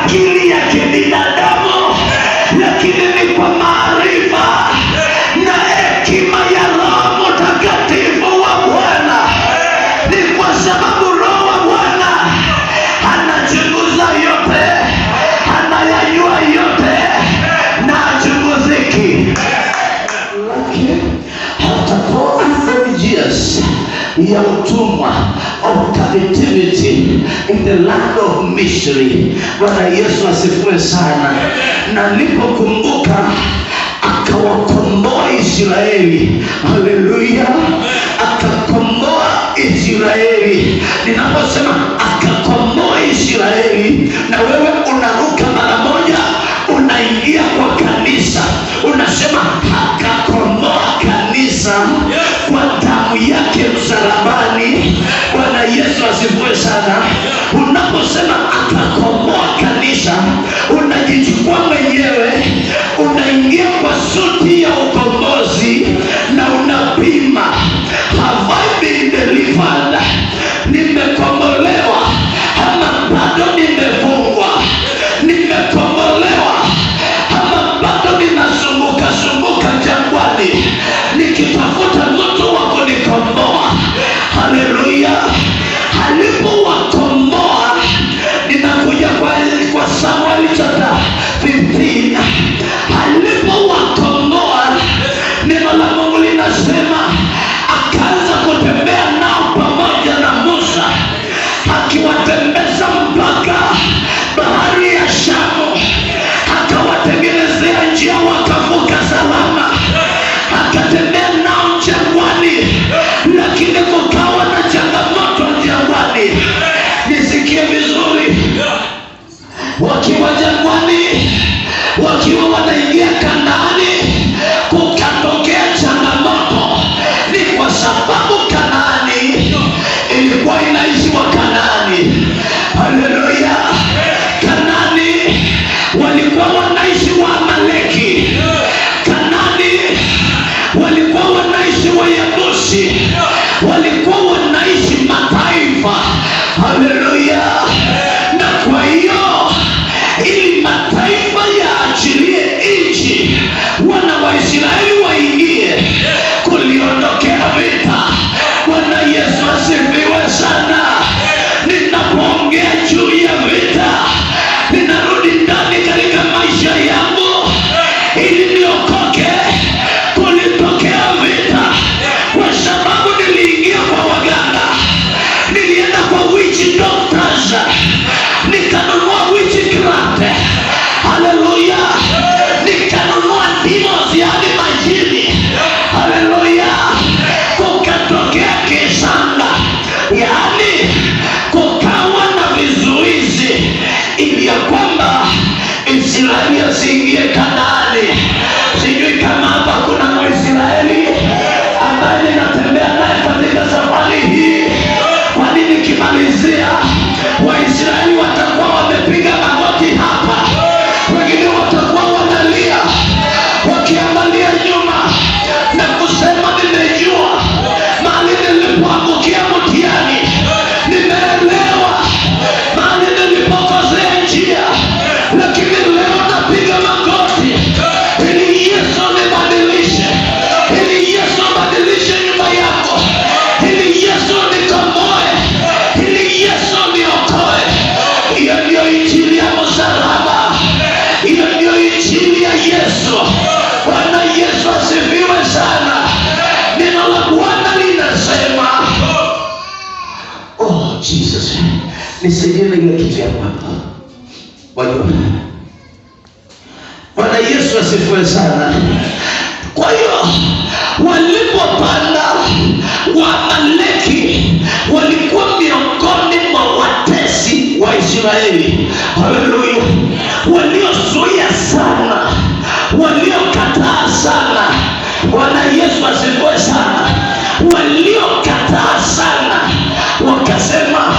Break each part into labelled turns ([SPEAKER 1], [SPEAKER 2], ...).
[SPEAKER 1] akili ya kibinadamu, lakini ni kwa maarifa na hekima ya Roho Mtakatifu wa Bwana. Ni kwa sababu Roho wa Bwana anachunguza yote, anayajua yote na hachunguziki. Lakini hatakuwa years ya utumwa of captivity in the land of mystery. Bwana Yesu asifiwe sana. Na nilipokumbuka akawakomboa Israeli, haleluya, akakomboa Israeli. Ninaposema akakomboa Israeli, na wewe unaruka mara moja unaingia kwa kanisa, unasema akakomboa kanisa kwa damu yake msalabani. Bwana Yesu asifiwe sana. Unaposema akakomboa kanisa, unajichukua mwenyewe, unaingia kwa suti ya ukombozi na unapima, have I been delivered? Nimekombolewa ama bado nimefungwa? Nimekombolewa ama bado ninasumbuka jangwani nikitafuta mtu wa kunikomboa? Haleluya. Alipowakomboa, ninakuja kwa Samueli chapter 15. Alipowakomboa, neno la Mungu linasema akaanza kutembea nao pamoja na Musa, akiwatembeza mpaka bahari ya Shamu, akawatengenezea njia wakavuka salama, akatembea nao jangwani, lakini kukawa na changamoto jangwani. Nisikie vizuri, wakiwa jangwani, wakiwa wanaingia Kanaani, kukatokea changamoto. Ni kwa sababu Kanaani ilikuwa inaishi wa Kanaani. Haleluya. Kanaani walikuwa wanaishi wa Amaleki. Kanaani walikuwa wanaishi wa Yebusi. Walikuwa wanaishi mataifa. Haleluya. Na kwa hiyo ili mataifa yaachilie nchi, wana wa Israeli waingie, kuliondokea vita. Bwana Yesu asifiwe sana. Ninapoongea juu ya vita, ninarudi ndani katika maisha yangu ili niokoke. Kulitokea vita kwa sababu niliingia kwa waganga, nilienda kwa witch doctors, nikanunua witchcraft. Haleluya. Nikanunua demons, yaani majini. Haleluya. Kukatokea kisanga, yaani kukawa na vizuizi ili ya kwamba Israeli asiingie Kanaani. Sijui kama hapa kuna Mwisraeli ambaye ninatembea naye katika safari hii. Kwa nini kimalizia Waisraeli watakuwa wamepiga magoti hapa, wengine watakuwa wanalia wakiangalia nyuma na kusema nimejua mahali nilipoangukia mtihani, nimeelewa mahali nilipokosea njia, lakini leo napiga magoti ili Yesu nibadilishe, ili Yesu badilishe nyumba yako, ili Yesu nikomboe, ili Yesu niokoe. Hiyo ndio injili ya msalaba, hiyo ndio injili ya Yesu. Bwana Yesu asifiwe sana. Neno la Bwana linasema, oh Jesus, nisaidie ile kitu yako hapa. Bwana Yesu asifiwe sana. Kwa hiyo walipopanda, Waamaleki walikuwa miongoni mwa watesi wa Israeli. Haleluya. Waliozuia sana, waliokataa sana. Bwana Yesu asifiwe sana. Waliokataa sana wakasema,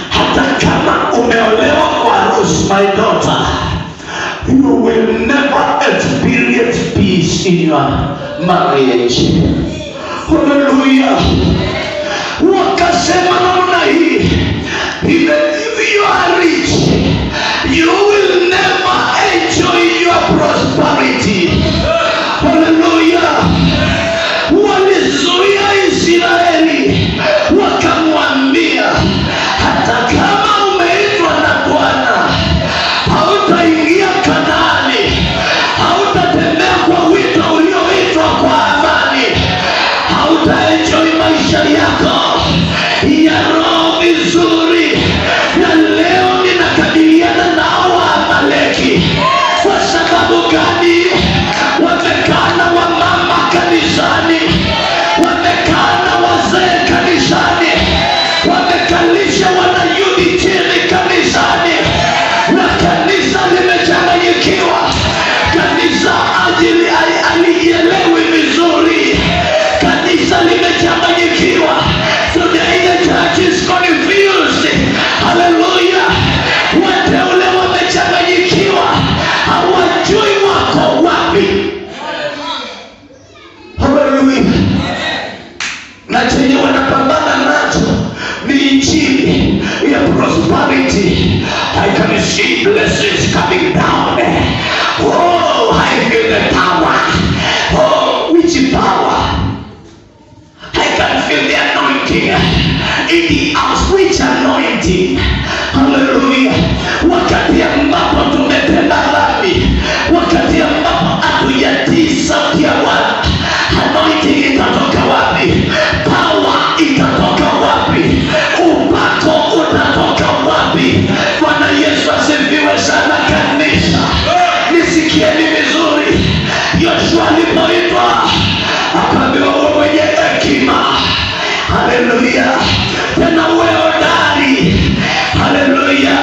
[SPEAKER 1] hata kama umeolewa kwa harusi, my daughter, you will never experience peace in your marriage. Hallelujah. Wakasema namna hii, even if you are rich, you will utaenjoy maisha yako ya roho vizuri. Na leo ninakabiliana nao Waamaleki. Kwa sababu gani? Wamekana wamama kanisani, wamekana wazee kanisani, wamekalisha wana unitini kanisani, na kanisa limechanganyikiwa. Kanisa alielewi vizuri, kanisa limechanganyikiwa. Today the church is confused. Hallelujah. Wateule wamechanganyikiwa, hawajui wako wapi. Hallelujah. Na chenye wanapambana nacho ni injili ya prosperity. I can see blessings coming down. Oh, I feel the power. Oh, which power? I can feel the anointing in the house. Which anointing? Hallelujah. Wakati ambapo tumetenda dhambi, wakati ambapo hatujatii sauti ya Bwana, anointing itatoka wapi? Power itatoka wapi? Upako utatoka wapi? Bwana Yesu asifiwe sana. Kanisa, nisikieni vizuri. Yoshua alipoitwa akaambiwa wewe mwenye hekima. Haleluya. Tena uwe hodari. Haleluya.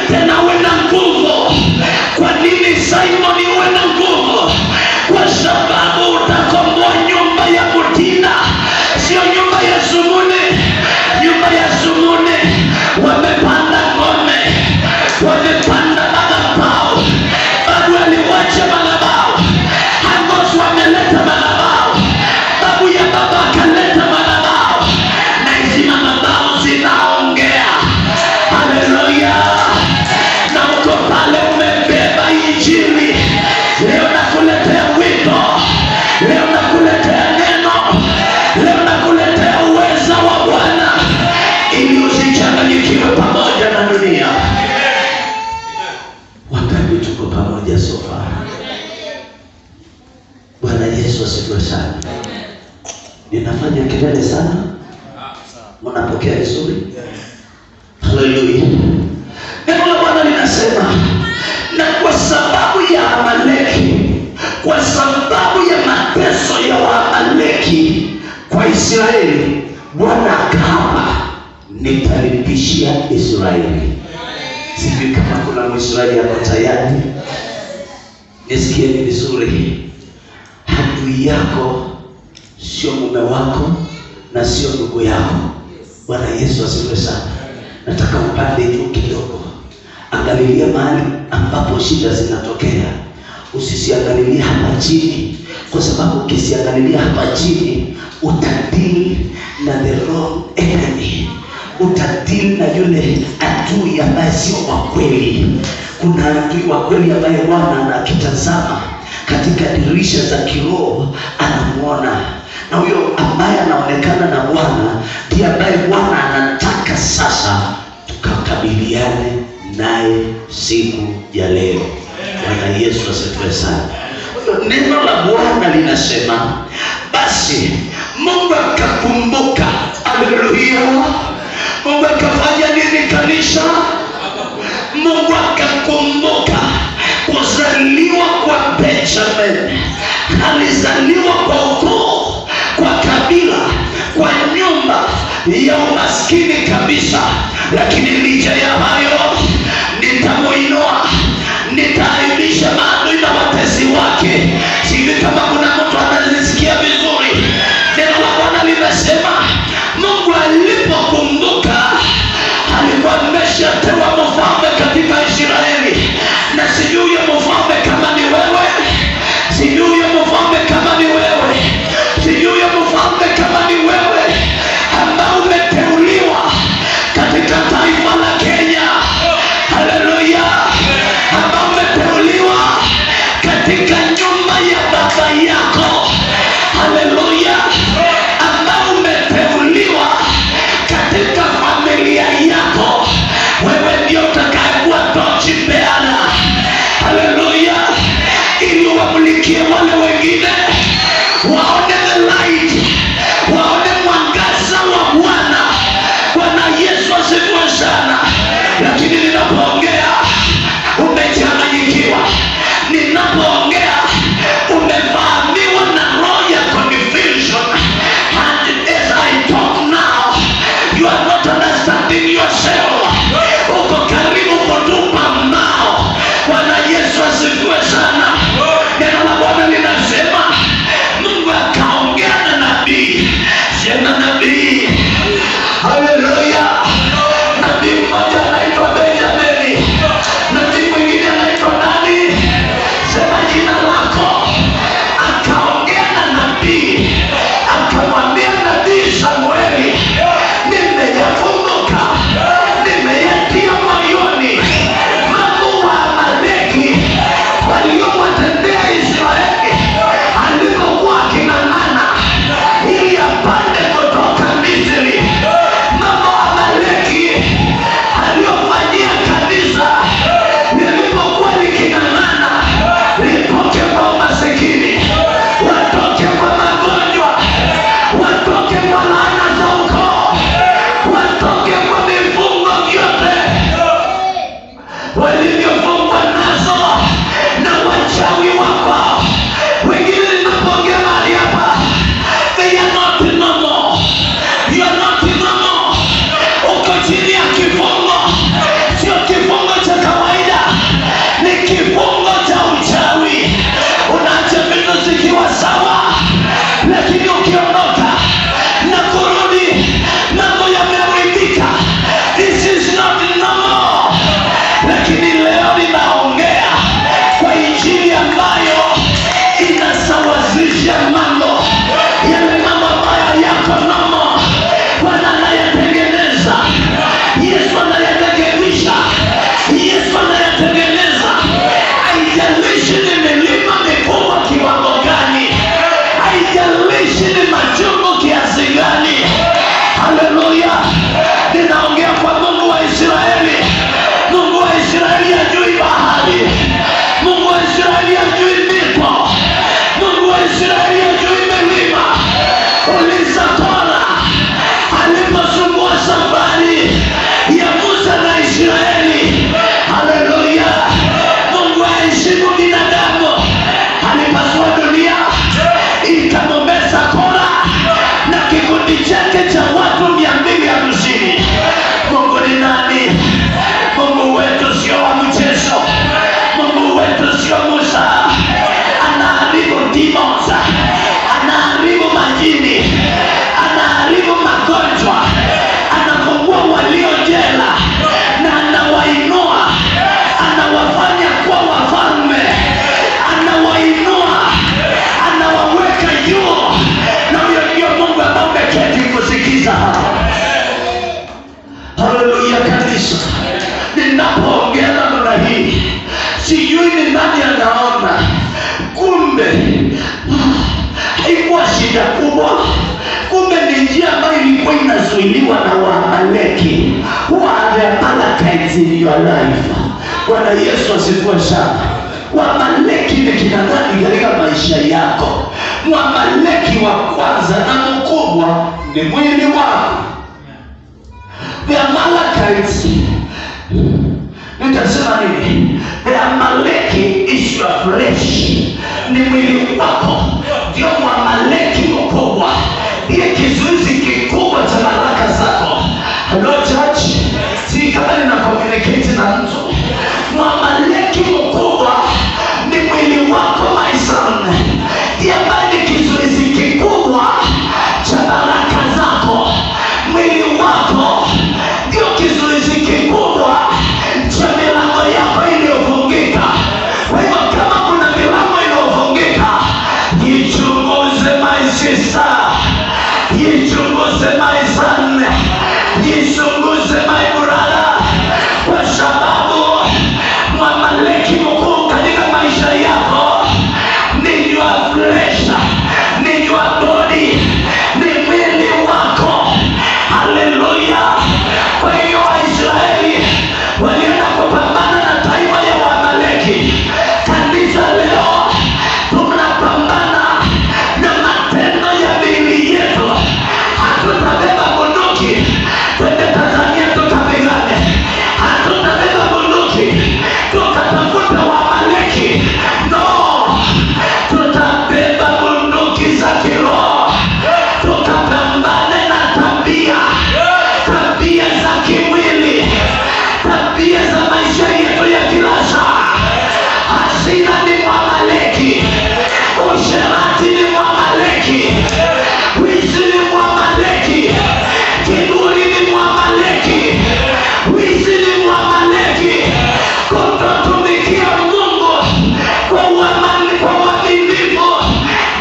[SPEAKER 1] Tena uwe na nguvu. Kwa nini Simon uwe na nguvu? Kwa sababu utakomboa nyumba ya Mutina, sio nyumba ya Sumune. Nyumba ya Sumune wamepanda ngome, wamepanda madhabahu, babu aliwacha madhabahu. Amos wameleta madhabahu, babu ya baba akaleta madhabahu, na hizi madhabahu zinaongea. Haleluya. Na uko pale umebeba injili. Leo nakuletea wito, leo nakuletea neno, leo nakuletea uweza wa Bwana, ili usichanganyikiwe pamoja na dunia. Wakati tuko pamoja sofa. Bwana Yesu asifiwe sana. Ninafanya kelele sana, mnapokea vizuri? Haleluya. Neno la Bwana linasema, na kwa sababu ya Amaleki, kwa sababu ya mateso ya Waamaleki kwa Israeli, Bwana akaapa, nitalipishia Israeli. Sijui kama kuna Mwisraeli hapo tayari. Nisikieni vizuri. Adui yako sio mume wako na sio ndugu yako. Bwana Yesu asifiwe sana. Nataka upande juu kidogo. Angalilia mahali ambapo shida zinatokea. Usisiangalilie hapa chini, kwa sababu ukisiangalilia hapa chini utadili na the wrong enemy. Utadili na yule adui ambaye sio wa kweli. Kuna adui wa kweli ambaye Bwana anakitazama katika dirisha za kiroho, anamuona. Na huyo ambaye anaonekana na Bwana ndiye ambaye Bwana anataka sasa tukakabiliane naye siku ya leo. Bwana Yesu asifiwe sana. Neno la Bwana linasema, basi Mungu akakumbuka. Haleluya. Mungu akafanya nini kanisa? Mungu akakumbuka kuzaliwa kwa Benjamin. Alizaliwa kwa ukoo, kwa kabila, kwa nyumba ya umaskini kabisa, lakini licha ya hayo nitamuinua, nitaaibisha maadui na watesi wake. Sijui kama kuna mtu anazisikia vizuri. Neno la Bwana linasema Mungu alipokumbuka, alikuwa ameshateua mfalme katika Israeli. Na sijui ya mfalme kama ni wewe, sijui ya mfalme kama ni wewe, sijui ya mfalme kama ni wewe, ambao umeteuliwa katika taifa la Kenya. Haleluya. Ambao umeteuliwa kikundi chake cha watu 250. Mungu ni nani? Mungu wetu sio wa mchezo. Mungu wetu sio Musa. Anaharibu demons, anaharibu majini, anaharibu magonjwa, anafungua walio jela na anawainua, anawafanya kuwa wafalme, anawainua, anawaweka juu. Na huyo ndio Mungu ambaye umeketi kusikiza hapa. Haleluya kanisa. Ninapoongea namna hii, sijui ni nani anaona, kumbe haikuwa shida kubwa. Kumbe ni njia ambayo ilikuwa inazuiliwa na Waamaleki, the Amalekites in your life. Bwana Yesu asifiwe sana. Waamaleki ni kina nani katika maisha yako? Mwamaleki wa kwanza na mkubwa ni mwili wako. The Amalekites, nitasema nini? The Amaleki is your flesh. Ni mwili wako ndio Mwamaleki mkubwa, ndiye kizuizi kikubwa cha baraka zako. Hello church, si kama nina communicate na mtu. Mwamaleki mkubwa ni mwili wako my son, ndiye ambaye ni kizuizi kikubwa cha baraka zako. Mwili wako ndio kizuizi kikubwa cha milango yako iliyofungika. Kwa hivyo kama kuna milango iliyofungika, jichunguze my sister, jichunguze my son, jichunguze my brother, kwa sababu Mwamaleki mkuu katika maisha yako ni your flesh, ni your body, ni mwili wako. Haleluya. Kwa hiyo Waisraeli walienda kupambana na taifa ya Waamaleki. Kanisa leo tunapambana na matendo ya miili yetu. Hatutabeba bunduki twende Tanzania tukapigane, hatutabeba bunduki tukatafuta Waamaleki. No, tutabeba bunduki za kiroho tukapambane na tabia za kimwili, tabia za maisha yetu ya kila saa. Hasira ni Mwamaleki, usherati ni Mwamaleki, wizi ni Mwamaleki, kiburi ni Mwamaleki, wizi ni Mwamaleki, kutotumikia Mungu kwa uaminifu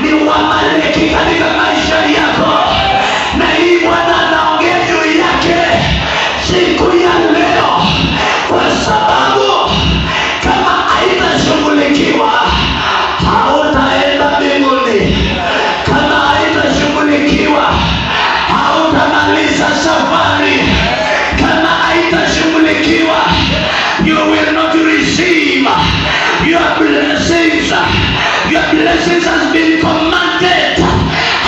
[SPEAKER 1] ni Mwamaleki katika maisha yako. Na hii Bwana anaongea juu yake siku ya leo, kwa sababu kama haitashughulikiwa hautaenda mbinguni. Kama haitashughulikiwa hautamaliza safari. Kama haitashughulikiwa you will not receive your blessings. Your blessings has been commanded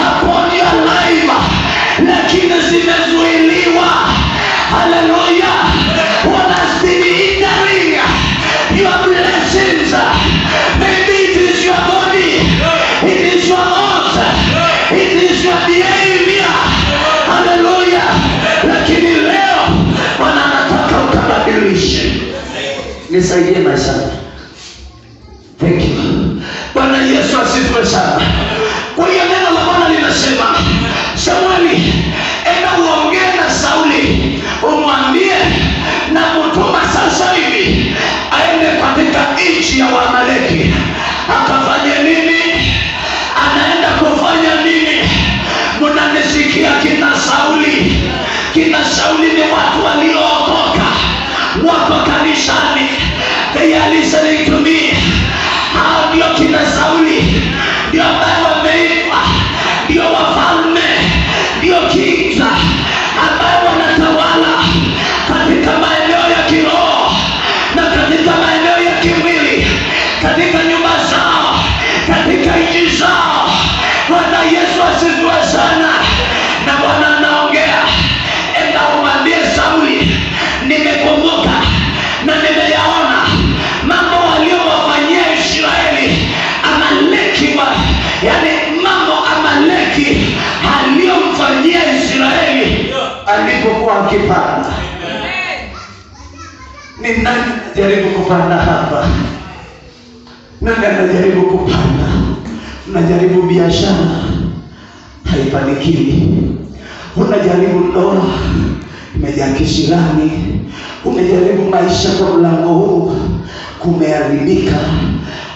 [SPEAKER 1] upon your life, lakini zimezuiliwa. Haleluya. What has been hindering your blessings? Maybe it is your body, it is your heart, it is your behavior. Haleluya. Lakini leo Bwana anataka ukabadilishe. Nisaidie maisha. Thank you. Bwana Yesu asifiwe sana. Kwa hiyo neno la Bwana linasema, Samueli, enda uongee na Sauli, umwambie na mtuma sasa hivi aende katika nchi ya Waamaleki. Akafanya nini? Anaenda kufanya nini? Mnanisikia kina Sauli? Kina Sauli ni watu waliookoka, wako kanisani. They are listening to me. Hao ndio kina Sauli, ndio ambao wameitwa, ndio wafalme, ndio kings ambao wanatawala katika maeneo ya kiroho na katika maeneo ya kimwili, katika nyumba zao, katika nchi zao. Bwana Yesu asifiwe sana. Na Bwana anaongea, enda umwambie Sauli, nimekumbuka na nimeyaona mambo walio wakipanda. Ni nani anajaribu kupanda hapa? Nani anajaribu kupanda? Unajaribu biashara, haifanikiwi. Unajaribu ndoa, imejaa kisirani. Umejaribu maisha kwa mlango huu, kumeharibika.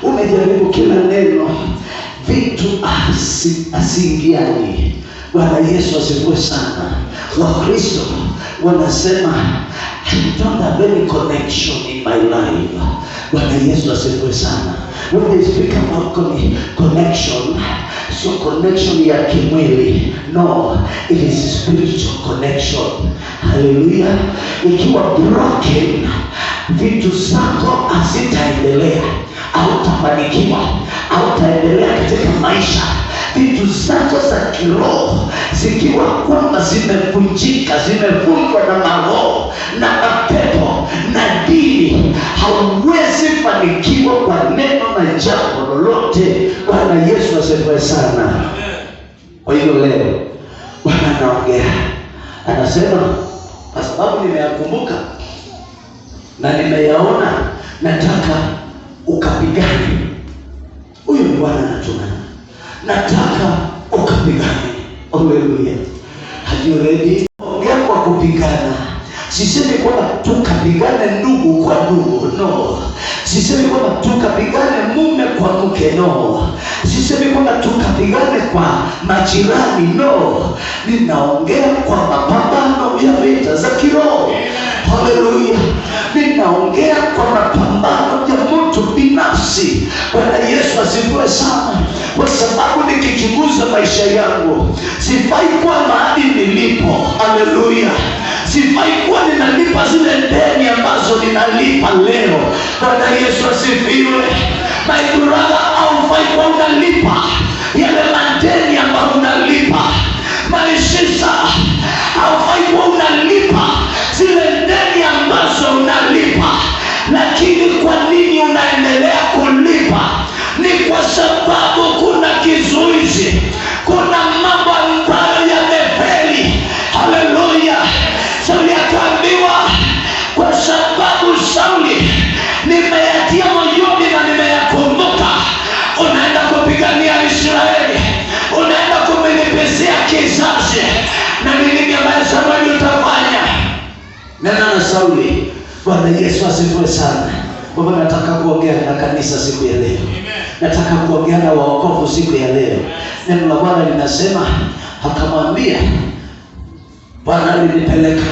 [SPEAKER 1] Umejaribu kila neno, vitu asiingiani. Bwana Yesu asifiwe sana. Wakristo wanasema I don't have any connection in my life. Bwana Yesu asifiwe sana. When they speak about connection, so connection ya kimwili, no, it is spiritual connection. Hallelujah. Ikiwa broken, vitu zako hazitaendelea, hautafanikiwa, hautaendelea katika maisha. Vitu zako za kiroho zikiwa kwamba zimevunjika, zimefungwa na maroho na mapepo na dini, hauwezi fanikiwa kwa neno na jambo lolote. Bwana Yesu asifiwe sana. Kwa hiyo leo Bwana anaongea, anasema kwa sababu nimeyakumbuka na nimeyaona, nataka ukapigane. Huyu ni Bwana anatuma, nataka ukapigane. Haleluya. Are you ready? Ongea kwa kupigana. Sisemi kwamba tukapigane ndugu kwa ndugu, no. Sisemi kwamba tukapigane mume kwa mke, no. Sisemi kwamba tukapigane kwa majirani, no. Ninaongea kwa mapambano ya vita za kiroho. Haleluya. Ninaongea kwa mapambano ya mtu binafsi. Bwana Yesu asifiwe sana. Kwa sababu nikichunguza maisha yangu, sifai kuwa mahali nilipo. Haleluya. Sifai kuwa ninalipa zile deni ambazo ninalipa leo. Bwana Yesu asifiwe. My brother, haufai kuwa unalipa yale madeni ambayo unalipa. My sister, haufai kuwa unalipa zile deni ambazo unalipa. Lakini kwa nini unaendelea kulipa? Ni kwa sababu kuna kizuizi, kuna mambo ambayo yamefeli. Haleluya. Sauli akaambiwa, kwa sababu Sauli nimeyatia moyoni na nimeyakumbuka, unaenda kupigania Israeli, unaenda kumilipizia kizazi. Na ni nini ambaye Sauli utafanya? Nena na Sauli. Bwana Yesu asifiwe sana. Baba, nataka kuongea na kanisa siku ya leo. Nataka kuongea na waokovu siku ya leo. Neno la Bwana linasema, akamwambia, Bwana alinipeleka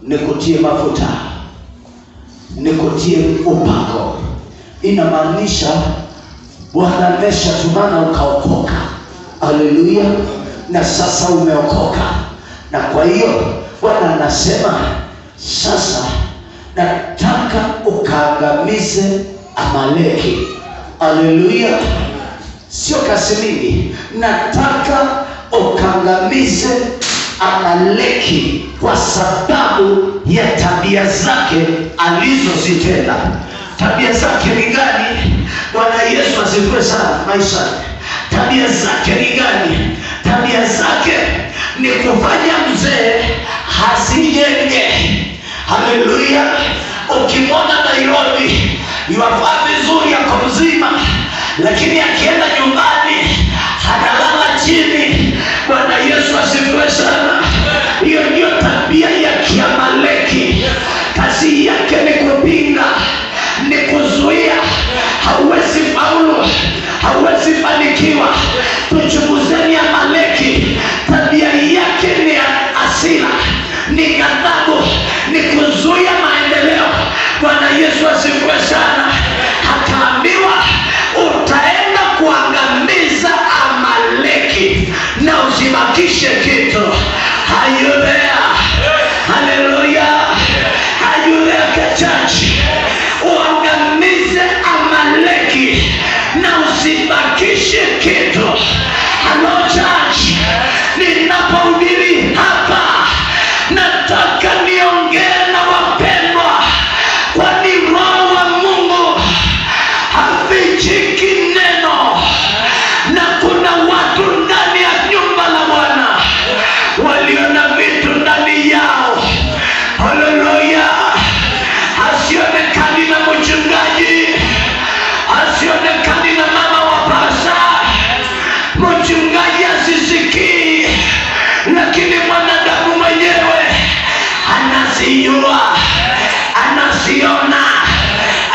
[SPEAKER 1] nikutie mafuta, nikutie upako. Inamaanisha Bwana ameshatumana ukaokoka. Haleluya. Na sasa umeokoka. Na kwa hiyo Bwana anasema, sasa nataka ukaangamize Amaleki. Haleluya. Sio kasi mingi. Nataka ukaangamize Amaleki kwa sababu ya tabia zake alizozitenda. Tabia zake ni gani? Bwana Yesu asifiwe sana. Maisha, tabia zake ni gani? Tabia zake ni kufanya mzee hasijenge. Haleluya. Ukimwona Nairobi yuwafaa vizuri, yako mzima, lakini akienda nyumbani analala chini. Bwana Yesu asifiwe sana. Hiyo ndio tabia ya Kiamaleki. Kazi yake ni kupinga, ni kuzuia. Hauwezi faulu, hauwezi fanikiwa. Tuchunguzeni Amaleki. Tabia yake ni hasira, ni ghadhabu, ni kuzuia maendeleo. Bwana Yesu asifiwe sana. Akaambiwa, utaenda kuangamiza Amaleki. lakini mwanadamu mwenyewe anazijua, anaziona,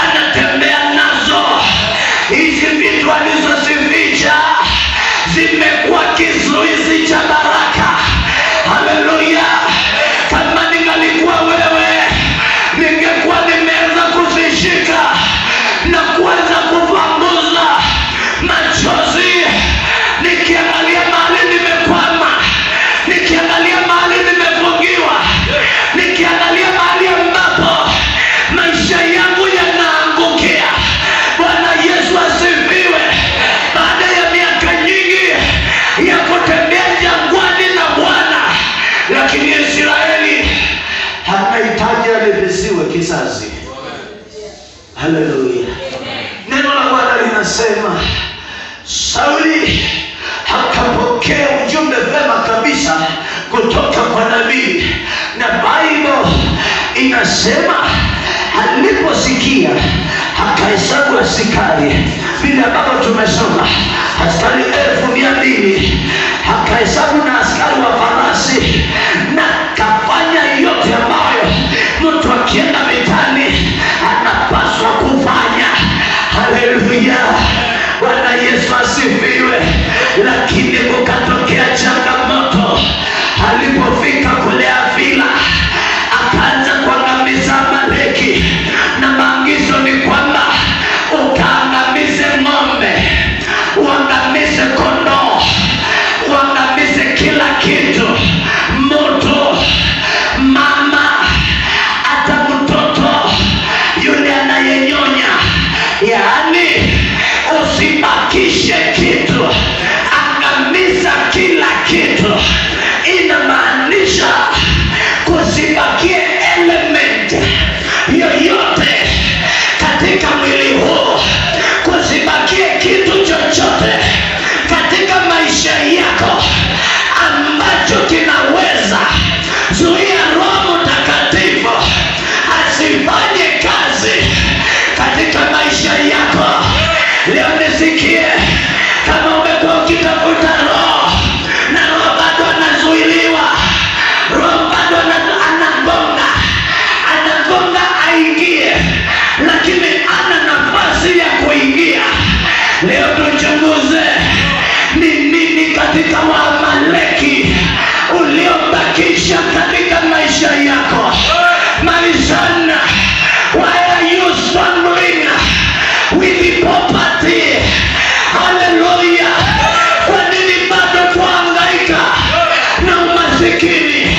[SPEAKER 1] anatembea nazo. Hizi vitu alizozificha zimekuwa kizuizi cha baraka. Haleluya! Kama ningalikuwa wewe, ningekuwa nimeanza kuzishika na kuanza kupanguza machozi, nikiangalia mahali nimekwama, nikiangalia mahali nimefungiwa, nikiangalia mahali ambapo maisha yangu yanaangukia. Bwana Yesu asifiwe. Baada ya miaka nyingi ya kutembea jangwani na Bwana, lakini Israeli anahitaji alivisiwe kizazi. Haleluya. Neno la Bwana linasema Sauli akapokea ujumbe vema kabisa kutoka kwa nabii, na Bible inasema aliposikia akahesabu askari, vile ambavyo tumesoma askari 200,000, akahesabu na askari wa farasi, na kafanya yote ambayo mtu akienda vitani anapaswa kufanya. Haleluya. Bwana Yesu asifiwe. Lakini kukatokea changamoto. Alipofika kule Avila, akaanza kuangamiza Amaleki, na maagizo ni kwamba ukaangamize ng'ombe, uangamize kondoo, uangamize kila kitu, moto, mama, hata mtoto yule anayenyonya. Yaani usibakishe kitu, angamiza kila kitu. Inamaanisha kusibakie element yoyote katika mwili huu, kusibakie kitu chochote katika maisha yako ambacho kinaweza zuia Roho Mtakatifu asifanye kazi katika maisha yako. Leo nisikie, kama umekuwa ukitafuta Roho na Roho bado anazuiliwa, Roho bado anagonga aingie, lakini ana nafasi ya kuingia. Leo tuchunguze ni nini katika Waamaleki uliobakisha katika maisha yako. My son, why are you struggling with the poverty? Hallelujah. Kwa nini bado tuhangaika na umasikini?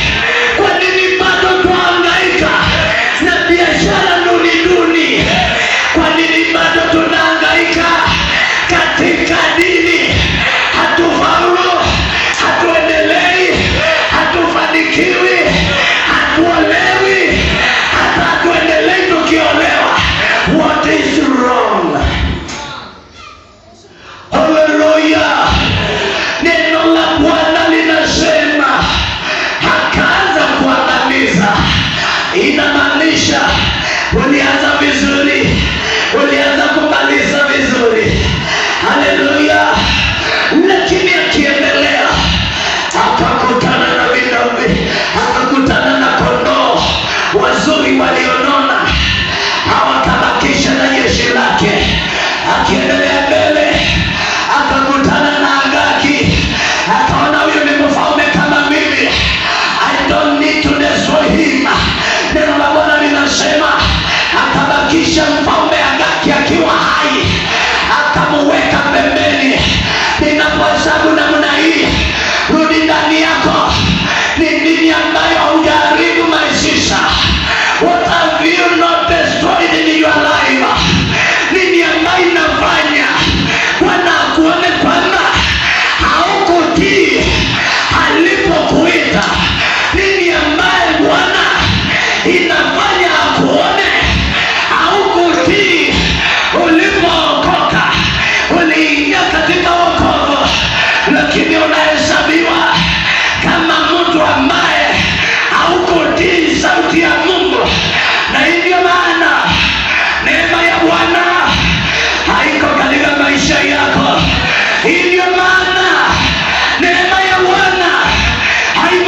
[SPEAKER 1] Kwa nini bado tuhangaika na biashara duni? Kwa nini bado tunahangaika katika dini? Hatufaulu, hatuendelei, hatufanikiwi, hatuolewi, hata hatuendelei tukiolewa. What is wrong? Hallelujah. Neno la Bwana linasema akaanza kuangamiza. Inamaanisha ulianza vizuri, ulianza kumaliza vizuri. Hallelujah. Lakini akiendelea akakutana na vinombe, akakutana na kondoo wazuri walionona, hawakabakisha na jeshi lake. Akiendelea mbele akakutana na Agagi, akaona huyu ni mfalme kama mimi, I don't need to destroy him. Neno la Bwana linasema akabakisha mfalme Agagi akiwa hai, akamuweka pembeni. Ninapohesabu namna hii, rudi ndani yako. Ni nini ambayo haujaribu maisha? What have you not destroyed in your life? Nini ambayo inafanya Bwana akuone kwamba haukutii alipokuita? Nini ambayo Bwana inafanya akuone haukutii ulipookoka? Uliingia katika wokovu, lakini unahesabiwa kama mtu ambaye haukutii sauti ya Mungu. Na hivyo maana neema ya Bwana haiko katika maisha yako. Hivyo maana neema ya Bwana haiko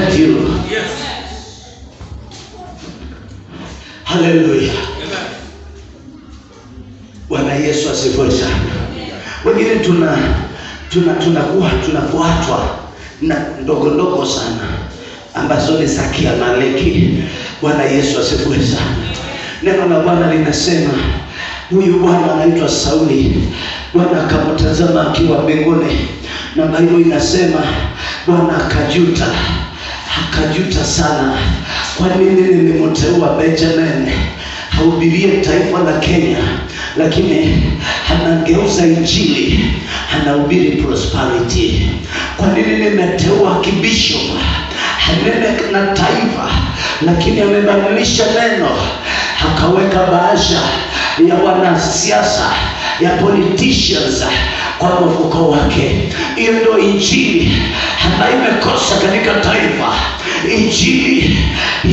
[SPEAKER 1] protect you.
[SPEAKER 2] Yes.
[SPEAKER 1] Hallelujah. Bwana Yesu asifiwe sana. Wengine tunafuatwa na ndogo sana ambazo ni za Kiamaleki. Bwana Yesu asifiwe sana. Neno la Bwana linasema huyu bwana anaitwa Sauli. Bwana akamtazama akiwa mbinguni, na Biblia inasema Bwana akajuta sana. Kwa nini nilimteua Benjamin ahubirie taifa la Kenya, lakini anageuza injili, anahubiri prosperity? Kwa nini nimeteua kibishop anene na taifa, lakini amebadilisha neno, akaweka bahasha ya wanasiasa, ya politicians kwa mfuko wake? Hiyo ndio injili ambayo imekosa katika taifa, injili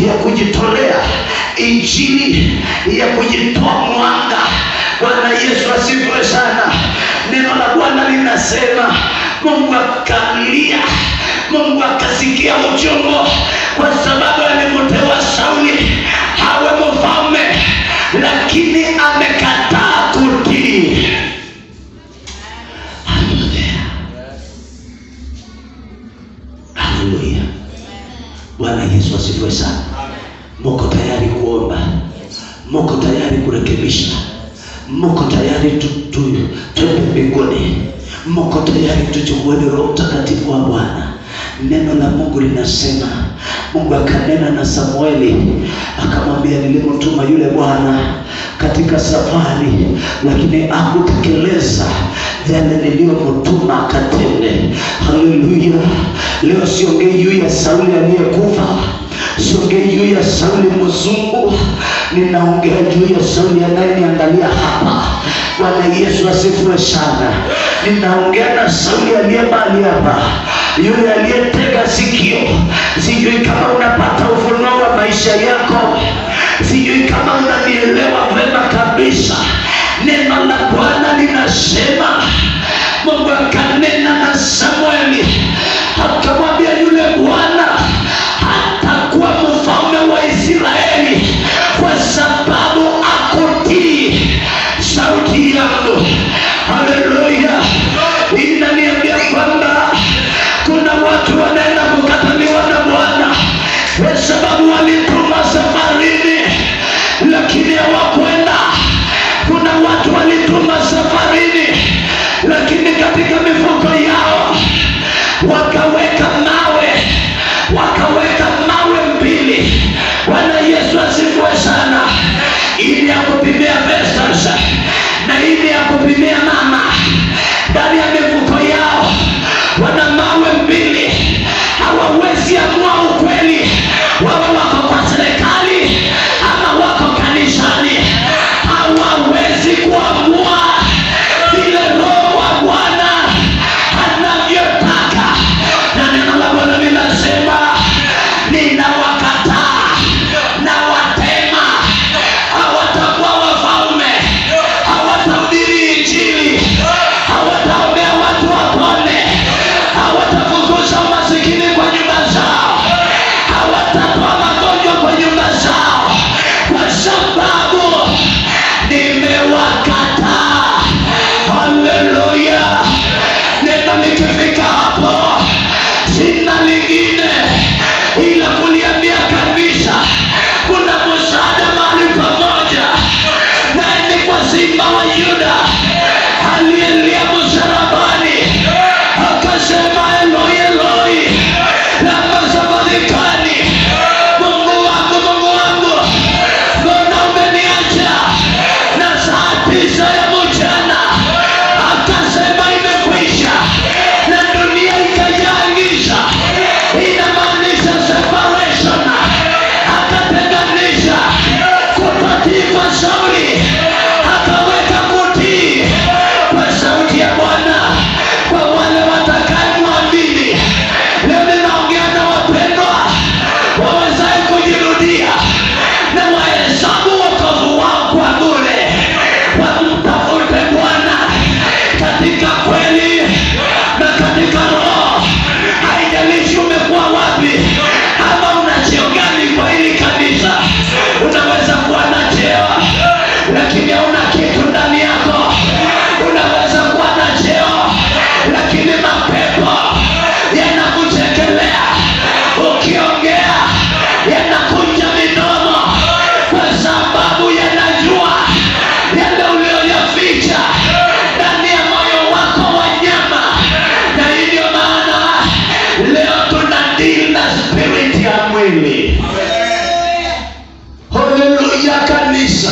[SPEAKER 1] ya kujitolea, injili ya kujitoa mwanga. Bwana Yesu asifiwe sana. Neno la Bwana linasema Mungu akalia, Mungu akasikia uchungu, kwa sababu alimteua Sauli awe mfalme, lakini amekataa kutii. Haleluya. Bwana Yesu asifiwe sana. Mko tayari kuomba? Mko tayari kurekebisha? Mko tayari twende mbinguni? Mko tayari tuchukue Roho Mtakatifu wa Bwana? Neno la Mungu linasema Mungu akanena na Samueli akamwambia, nilimtuma yule bwana katika safari, lakini hakutekeleza yale niliyomtuma akatende. Haleluya. Leo siongei juu ya Sauli aliyekufa, siongei juu ya Sauli mzungu, ninaongea juu ya Sauli anayeniangalia hapa. Bwana Yesu asifiwe sana. Ninaongea na Sauli aliye mahali hapa, yule aliyetega sikio. Sijui kama unapata ufunuo wa maisha yako, sijui kama unanielewa vema kabisa. Neno la Bwana linasema Mungu akanena na Samueli akamwambia, yule bwana hatakuwa mfalme wa Israeli kwa sababu akutii sauti yangu. Haleluya. Inaniambia kwamba kuna watu wanaenda kukataliwa na Bwana kwa sababu walituma safarini lakini hawakwenda. Kuna watu walituma safarini lakini katika mifuko mwili. Haleluya kanisa.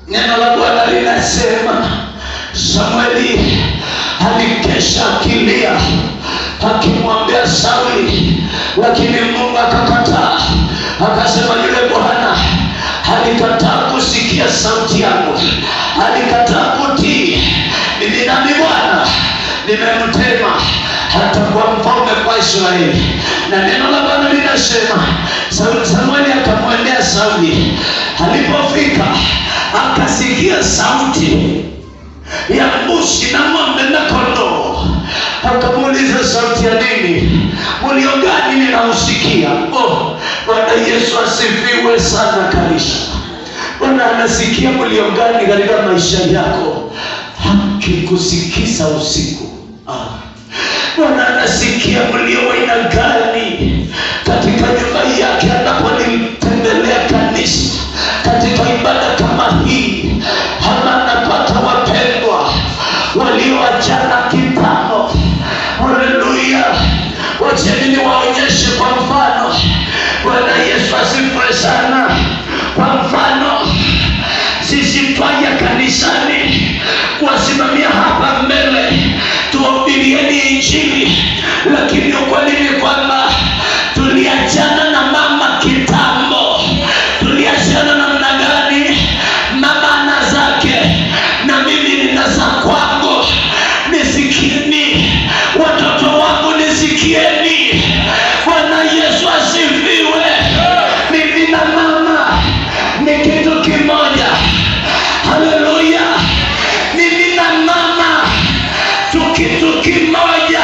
[SPEAKER 1] Neno la Bwana linasema Samueli alikesha akilia akimwambia Sauli, lakini Mungu akakataa. Akasema yule Bwana alikataa kusikia sauti yangu, alikataa kutii. Mimi nami Bwana nimemtema hata kwa mfalme kwa Israeli. Na neno la Bwana linasema Samueli akamwendea Sauli. Alipofika akasikia sauti ya mbuzi na ng'ombe na kondoo. Akamuuliza, sauti ya nini? Mulio gani ninausikia? Bwana Yesu asifiwe sana kanisa. Bwana anasikia mulio gani katika maisha yako akikusikiza usiku. Bwana anasikia mulio aina gani katika nyumba yake anapolitembelea kanisa katika ibada kama hii. Ama anapata wapendwa walioachana kitambo. Haleluya. Wacheni niwaonyeshe kwa mfano. Bwana Yesu asifiwe sana. Kwa mfano, sisi twaja kanisani kuwasimamia hapa mbele tuhubirieni injili, lakini ukweli ni kwamba tuliachana na mama kitambo. Tuliachana namna gani? Mama ana zake na mimi nina za kwangu. Nisikieni watoto wangu, nisikieni. Bwana Yesu asifiwe. Mimi na mama ni kitu kimoja. Haleluya. Mimi na mama tu kitu kimoja.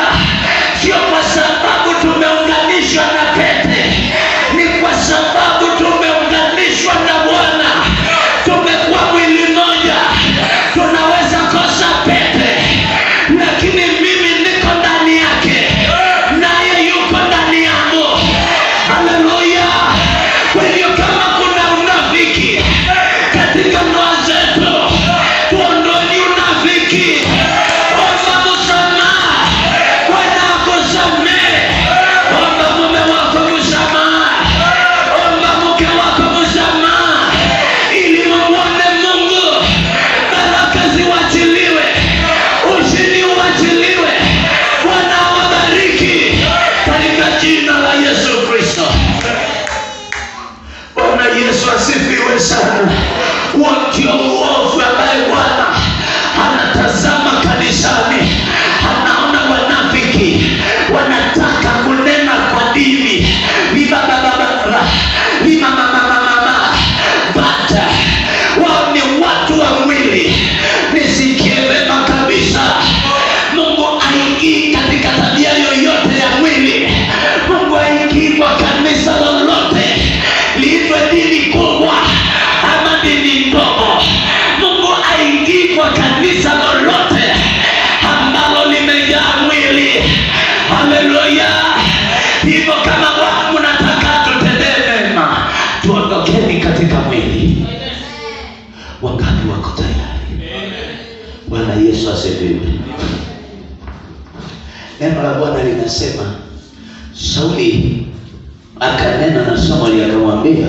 [SPEAKER 1] Sio kwa sababu tumeunganishwa na pete, ni kwa sababu tumeunganishwa na Bwana. Tumekuwa mwili mmoja. Tunaweza kosa pete, lakini mimi niko ndani yake, naye yuko ndani yangu. Haleluya. Kwa hiyo kama kuna unafiki katika ndoa zetu, tuondoeni unafiki. Omba msamaha, Bwana akusamehe. Omba mume wako msamaha, omba mke wako msamaha, ili muone Mungu. Baraka ziwachiliwe, ushindi uwachiliwe. Bwana awabariki katika jina la Yesu Kristo. Bwana Yesu asifiwe sana. Wakio uovu ambaye Bwana anatazama kanisani, anaona wanafiki wanataka kunena kwa dini. Bata wao ni watu wa mwili. Nisikie vema kabisa. Mungu haingii katika tabia yoyote ya mwili. Mungu haingii kwa kanisa lolote, liitwe dini kubwa ama dini ndogo. Mungu haingii kwa kanisa lolote ambalo limejaa mwili. Haleluya. Hivyo kama Bwana mnataka tutendee mema, tuondokeni katika mwili. Wangapi wako tayari? Bwana Yesu asifiwe. Neno la Bwana linasema Sauli akanena na Samueli akamwambia,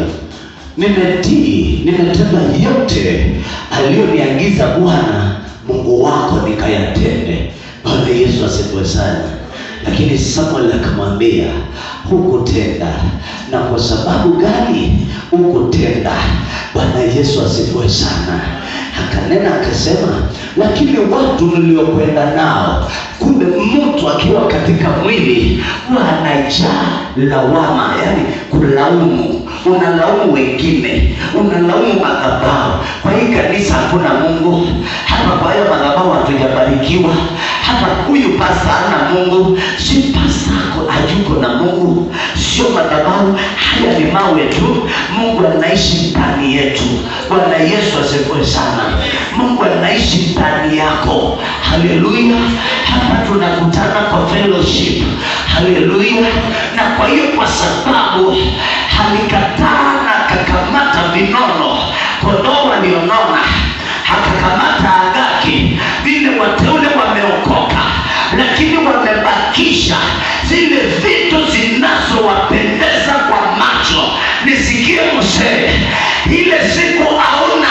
[SPEAKER 1] nimetii, nimetenda yote aliyoniagiza Bwana Mungu wako nikayatende. Bwana Yesu asifiwe sana. Lakini Samueli akamwambia, hukutenda. Na kwa sababu gani hukutenda? Bwana Yesu asifiwe sana. Akanena akasema, lakini watu niliokwenda nao. Kumbe mtu akiwa katika mwili anajaa lawama, yani kulaumu. Unalaumu wengine, unalaumu madhabahu. Kwa hii kanisa hakuna Mungu. Hapa kwa hiyo madhabahu hatujabarikiwa. Hapa huyu pasta hana Mungu. Si pasta hayuko na Mungu, sio madhabahu. Haya ni mawe tu. Mungu anaishi ndani yetu. Bwana Yesu asifiwe sana. Mungu anaishi ndani yako. Haleluya. Hapa tunakutana kwa fellowship. Haleluya. Na kwa hiyo kwa sababu alikataa na akakamata vinono, kondoo walionona, akakamata agaki. Vile wateule wameokoka, lakini wamebakisha zile vitu zinazowapendeza Nisikie mzee, ile siku hauna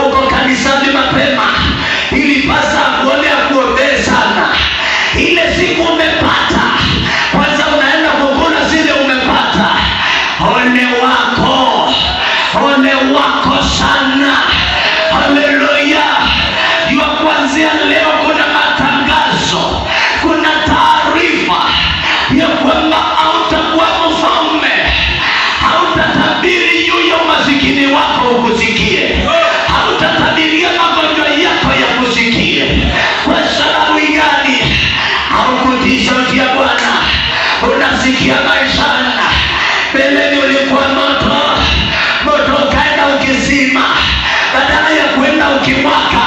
[SPEAKER 1] uko kanisani mapema, ili pasa akuone akuombee sana. Ile siku umepata, kwanza unaenda kukula zile umepata. Ole wako, ole wako sana. Haleluya. Jua kuanzia leo kuna matangazo, kuna taarifa ya kwamba hautakuwa mfalme. Hautatabiri juu ya umasikini wako ukusikie. Hautatabiria magonjwa yako ya kusikie. Kwa sababu gani? Haukutii sauti ya Bwana. Unasikia maishani, mbeleni ulikuwa moto, moto ukaenda ukizima. Badala ya kuenda ukimwaka,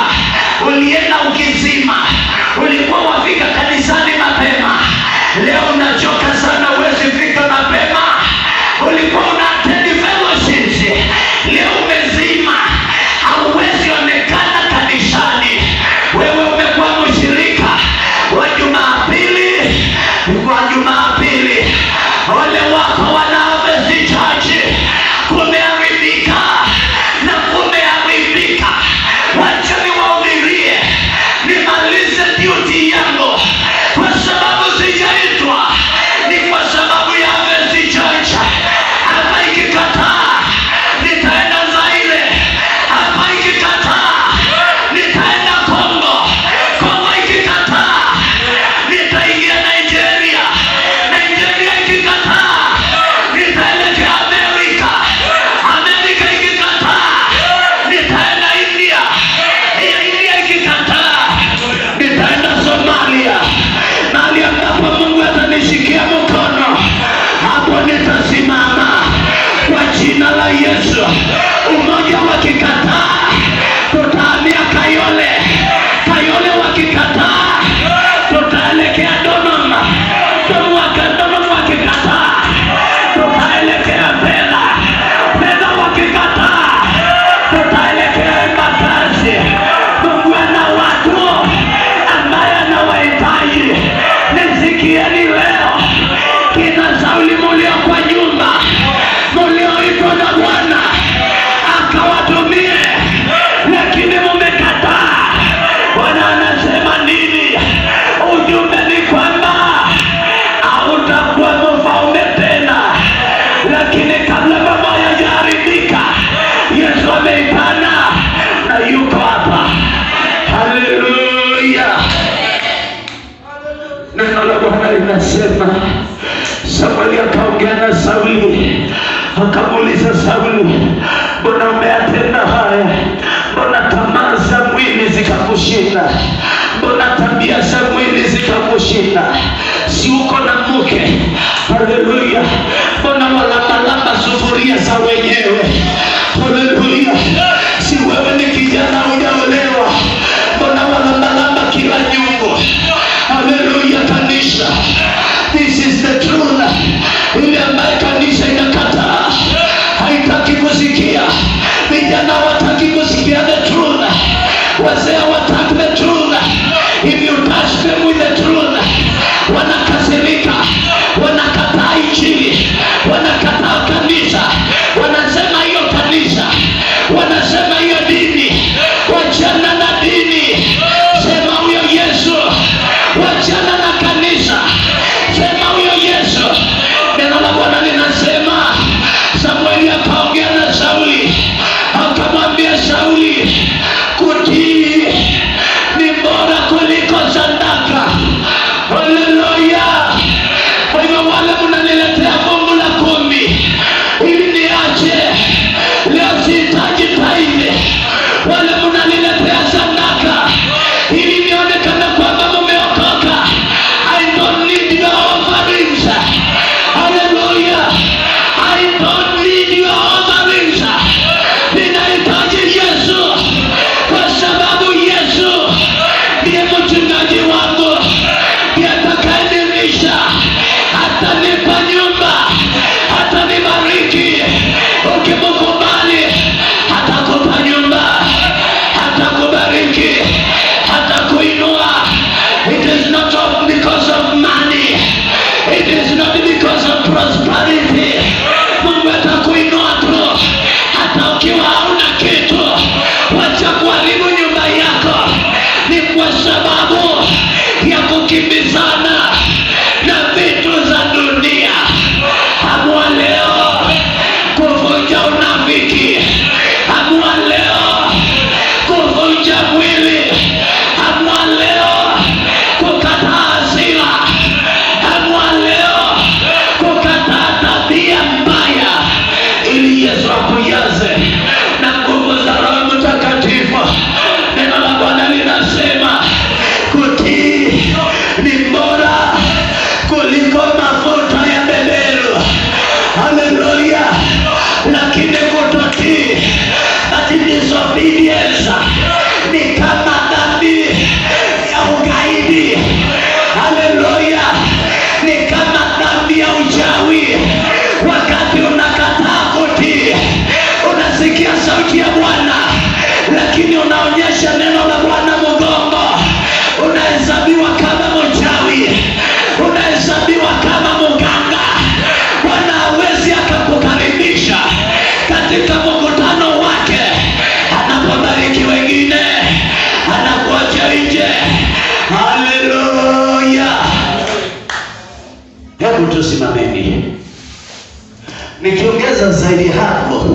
[SPEAKER 1] ulienda ukizima. Ulikuwa wafika kanisani mapema, leo unachoka sana, huwezi fika mapema. Ulikuwa una-attend fellowships, leo umezima, hauwezi onekana kanisani. Wewe umekuwa mshirika wa Jumapili, kwa Jumapili. Ole wako wana Harvest Church, kumeharibika na kumeharibika. Wacha niwahubirie, nimalize duty yangu, kwa sababu sijaitwa, ni kwa sababu ya Harvest Church. Hapa ikikataa, nitaenda Zaire. Hapa ikikataa, nitaenda Kongo. Kongo ikikataa, nitaingia Nigeria. Nigeria ikikataa, nitaelekea Amerika. Amerika ikikataa, nitaenda India. India ikikataa, nitaenda Somalia. Mahali ambapo Mungu atanishikia mkono, hapo nitasimama kwa jina la Yesu. Umoja wakikataa, tutahamia Kayole. Kayole wakikataa, tutaelekea Dodoma. Dodoma wakikataa, tutaelekea Mbela. Mbela wakikataa, tutaelekea Embakasi. Mungu ana watu ambaye anawahitaji. Nisikieni leo, kina Sauli mulio kwa nyumba, mulioitwa na Bwana akawatumie, lakini mumekataa. Bwana anasema nini? Ujumbe ni kwamba hautakuwa mfalme tena. Lakini kabla mambo hayajaharibika, Yesu ameitana na yuko hapa. Haleluya. Neno la Bwana linasema, Samueli akaongea na Sauli, akamuuliza Sauli, mbona umeyatenda haya? Mbona tamaa za mwili zikakushinda? Mbona tabia za mwili zikakushinda? Si uko na mke? Haleluya. Mbona walambalamba sufuria za wenyewe? Haleluya. Si wewe ni kijana hujaolewa? Mbona walambalamba kila nyungu? Haleluya. Kanisa, this is the truth. Ile ambaye kanisa inakataa, haitaki kusikia. Vijana wataki kusikia the truth. Wazee wataki the truth. If you touch them with the truth, wanakasirika, wanakataa injili, wanakataa kanisa, wanasema hiyo kanisa, wanasema hiyo dini. Wacha lakini unaonyesha neno la Bwana mgongo, unahesabiwa kama mchawi, unahesabiwa kama mganga. Bwana hawezi akakukaribisha katika mkutano wake. Anapobariki wengine, anakuacha nje. Haleluya! Hebu tusimameni. Nikiongeza zaidi hapo,